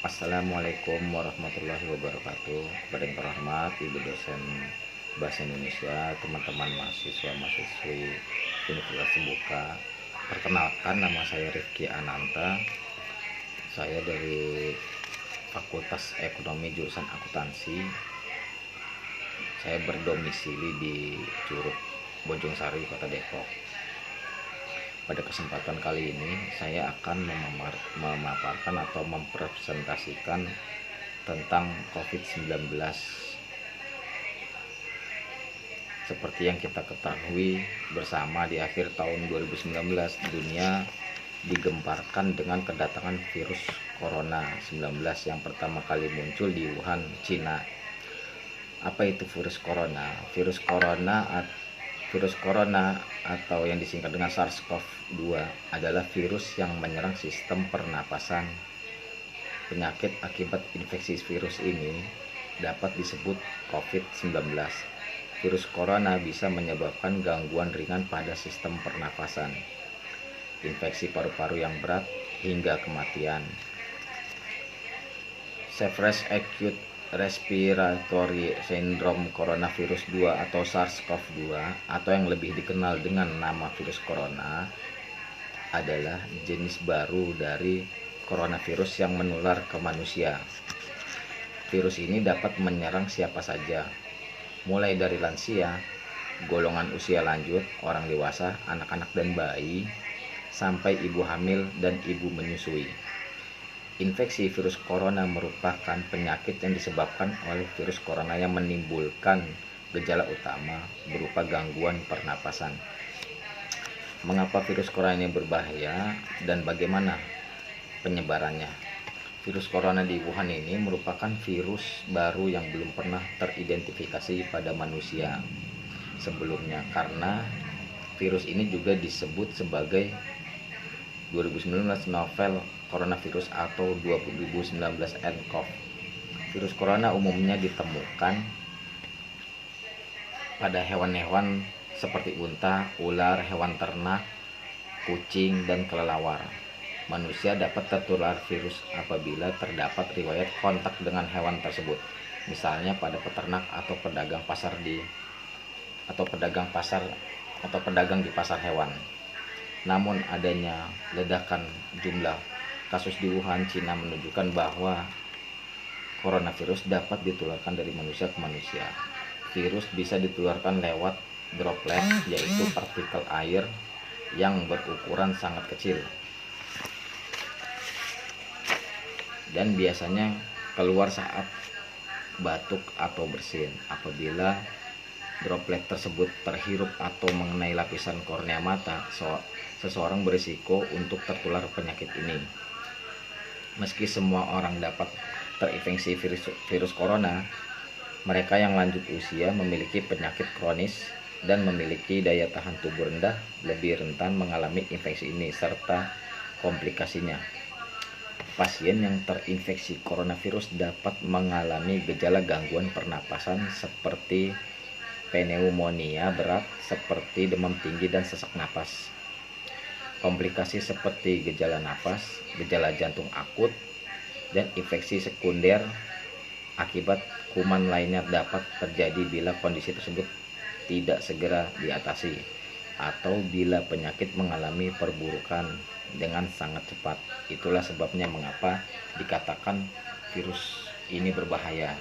Assalamualaikum warahmatullahi wabarakatuh. Kepada yang terhormat Ibu dosen Bahasa Indonesia, teman-teman mahasiswa-mahasiswi Universitas Terbuka. Perkenalkan, nama saya Rifki Ananta. Saya dari Fakultas Ekonomi jurusan Akuntansi. Saya berdomisili di Curug Bojongsari, Kota Depok. Pada kesempatan kali ini saya akan memaparkan atau mempresentasikan tentang COVID-19. Seperti yang kita ketahui bersama, di akhir tahun 2019 dunia digemparkan dengan kedatangan virus corona 19 yang pertama kali muncul di Wuhan, Cina. Apa itu virus corona? Virus corona atau yang disingkat dengan SARS-CoV-2 adalah virus yang menyerang sistem pernapasan. Penyakit akibat infeksi virus ini dapat disebut COVID-19. Virus corona bisa menyebabkan gangguan ringan pada sistem pernapasan, infeksi paru-paru yang berat, hingga kematian. Severe Acute Respiratory Syndrome Coronavirus 2 atau SARS-CoV-2 atau yang lebih dikenal dengan nama virus corona adalah jenis baru dari coronavirus yang menular ke manusia. Virus ini dapat menyerang siapa saja, mulai dari lansia, golongan usia lanjut, orang dewasa, anak-anak dan bayi, sampai ibu hamil dan ibu menyusui. Infeksi virus corona merupakan penyakit yang disebabkan oleh virus corona yang menimbulkan gejala utama berupa gangguan pernapasan. Mengapa virus corona ini berbahaya dan bagaimana penyebarannya? Virus corona di Wuhan ini merupakan virus baru yang belum pernah teridentifikasi pada manusia sebelumnya, karena virus ini juga disebut sebagai 2019 novel coronavirus atau 2019 nCoV. Virus corona umumnya ditemukan pada hewan-hewan seperti unta, ular, hewan ternak, kucing, dan kelelawar. Manusia dapat tertular virus apabila terdapat riwayat kontak dengan hewan tersebut, misalnya pada peternak atau pedagang pedagang di pasar hewan. Namun adanya ledakan jumlah kasus di Wuhan, Cina menunjukkan bahwa coronavirus dapat ditularkan dari manusia ke manusia. Virus bisa ditularkan lewat droplet, yaitu partikel air yang berukuran sangat kecil dan biasanya keluar saat batuk atau bersin. Apabila droplet tersebut terhirup atau mengenai lapisan kornea mata, seseorang berisiko untuk tertular penyakit ini. Meski semua orang dapat terinfeksi virus corona, mereka yang lanjut usia, memiliki penyakit kronis, dan memiliki daya tahan tubuh rendah lebih rentan mengalami infeksi ini serta komplikasinya. Pasien yang terinfeksi coronavirus dapat mengalami gejala gangguan pernapasan seperti pneumonia berat, seperti demam tinggi dan sesak napas. Komplikasi seperti gejala napas, gejala jantung akut, dan infeksi sekunder akibat kuman lainnya dapat terjadi bila kondisi tersebut tidak segera diatasi atau bila penyakit mengalami perburukan dengan sangat cepat. Itulah sebabnya mengapa dikatakan virus ini berbahaya.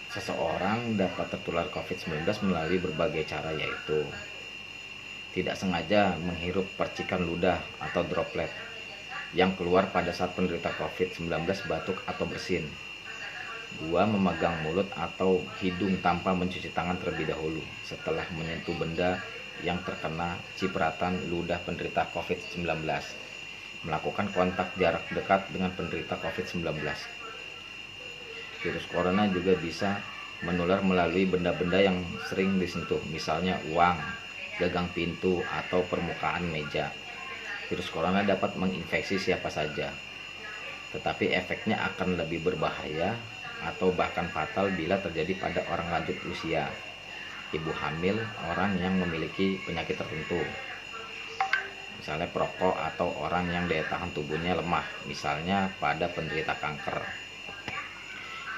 Seseorang dapat tertular COVID-19 melalui berbagai cara, yaitu tidak sengaja menghirup percikan ludah atau droplet yang keluar pada saat penderita COVID-19 batuk atau bersin. 2. Memegang mulut atau hidung tanpa mencuci tangan terlebih dahulu setelah menyentuh benda yang terkena cipratan ludah penderita COVID-19. Melakukan kontak jarak dekat dengan penderita COVID-19. Virus corona juga bisa menular melalui benda-benda yang sering disentuh, misalnya uang, gagang pintu, atau permukaan meja. Virus corona dapat menginfeksi siapa saja, tetapi efeknya akan lebih berbahaya atau bahkan fatal bila terjadi pada orang lanjut usia, ibu hamil, orang yang memiliki penyakit tertentu misalnya perokok atau orang yang daya tahan tubuhnya lemah, misalnya pada penderita kanker.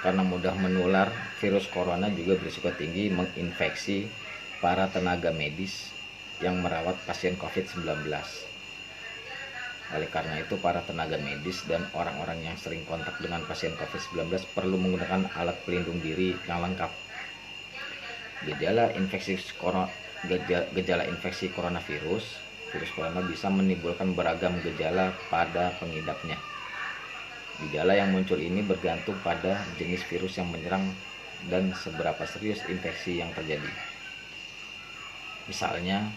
Karena mudah menular, virus corona juga berisiko tinggi menginfeksi para tenaga medis yang merawat pasien COVID-19. Oleh karena itu, para tenaga medis dan orang-orang yang sering kontak dengan pasien COVID-19 perlu menggunakan alat pelindung diri yang lengkap. Gejala infeksi coronavirus. Virus corona bisa menimbulkan beragam gejala pada pengidapnya. Gejala yang muncul ini bergantung pada jenis virus yang menyerang dan seberapa serius infeksi yang terjadi. Misalnya,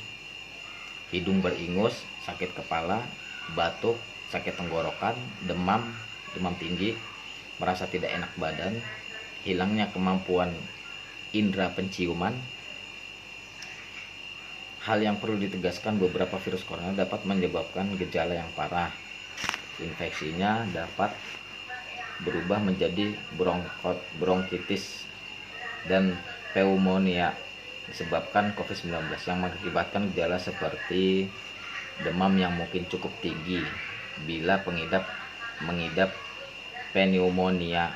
hidung beringus, sakit kepala, batuk, sakit tenggorokan, demam tinggi, merasa tidak enak badan, hilangnya kemampuan indera penciuman. Hal yang perlu ditegaskan, beberapa virus corona dapat menyebabkan gejala yang parah. Infeksinya dapat berubah menjadi bronkitis dan pneumonia disebabkan COVID-19 yang mengakibatkan gejala seperti demam yang mungkin cukup tinggi bila pengidap mengidap pneumonia,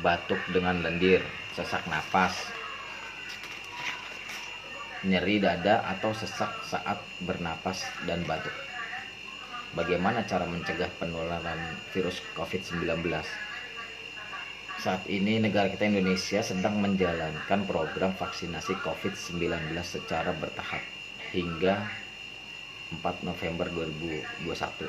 batuk dengan lendir, sesak napas, nyeri dada atau sesak saat bernapas dan batuk. Bagaimana cara mencegah penularan virus COVID-19? Saat ini negara kita Indonesia sedang menjalankan program vaksinasi COVID-19 secara bertahap hingga 4 November 2021.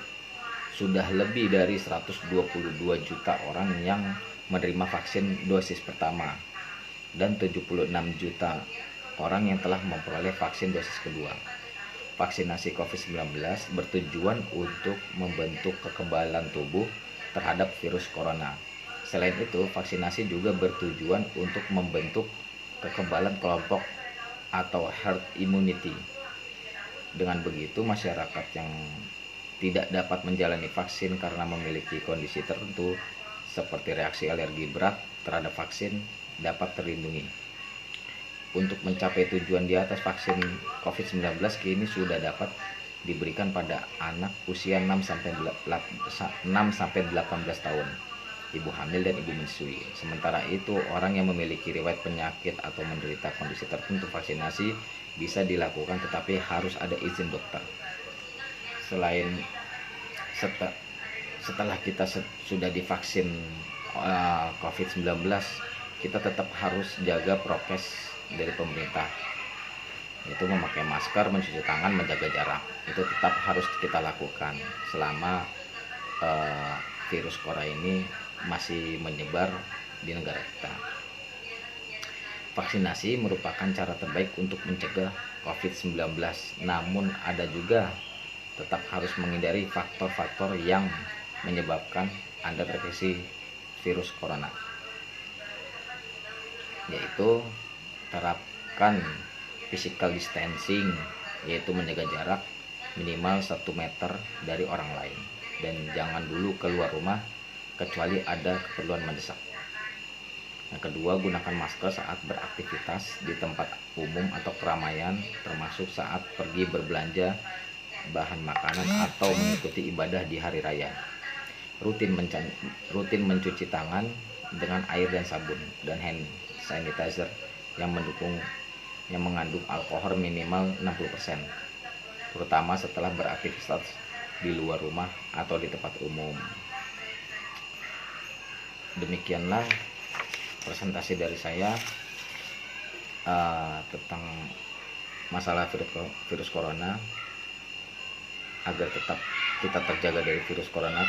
Sudah lebih dari 122 juta orang yang menerima vaksin dosis pertama dan 76 juta orang yang telah memperoleh vaksin dosis kedua. Vaksinasi COVID-19 bertujuan untuk membentuk kekebalan tubuh terhadap virus corona. Selain itu, vaksinasi juga bertujuan untuk membentuk kekebalan kelompok atau herd immunity. Dengan begitu, masyarakat yang tidak dapat menjalani vaksin karena memiliki kondisi tertentu seperti reaksi alergi berat terhadap vaksin dapat terlindungi. Untuk mencapai tujuan di atas, vaksin COVID-19 kini sudah dapat diberikan pada anak usia 6-18 tahun, ibu hamil dan ibu menyusui. Sementara itu, orang yang memiliki riwayat penyakit atau menderita kondisi tertentu, vaksinasi bisa dilakukan tetapi harus ada izin dokter. Setelah kita sudah divaksin COVID-19, kita tetap harus jaga prokes dari pemerintah, yaitu memakai masker, mencuci tangan, menjaga jarak. Itu tetap harus kita lakukan selama virus corona ini masih menyebar di negara kita. Vaksinasi merupakan cara terbaik untuk mencegah COVID-19, namun ada juga tetap harus menghindari faktor-faktor yang menyebabkan Anda terinfeksi virus corona, yaitu terapkan physical distancing, yaitu menjaga jarak minimal 1 meter dari orang lain, dan jangan dulu keluar rumah kecuali ada keperluan mendesak. Yang kedua, gunakan masker saat beraktivitas di tempat umum atau keramaian, termasuk saat pergi berbelanja bahan makanan atau mengikuti ibadah di hari raya. Rutin mencuci tangan dengan air dan sabun dan hand sanitizer yang mengandung alkohol minimal 60%, terutama setelah beraktivitas di luar rumah atau di tempat umum. Demikianlah presentasi dari saya tentang masalah virus corona. Agar kita terjaga dari virus corona,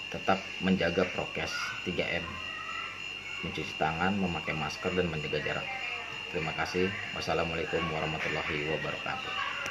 tetap menjaga prokes 3M, mencuci tangan, memakai masker, dan menjaga jarak. Terima kasih. Wassalamualaikum warahmatullahi wabarakatuh.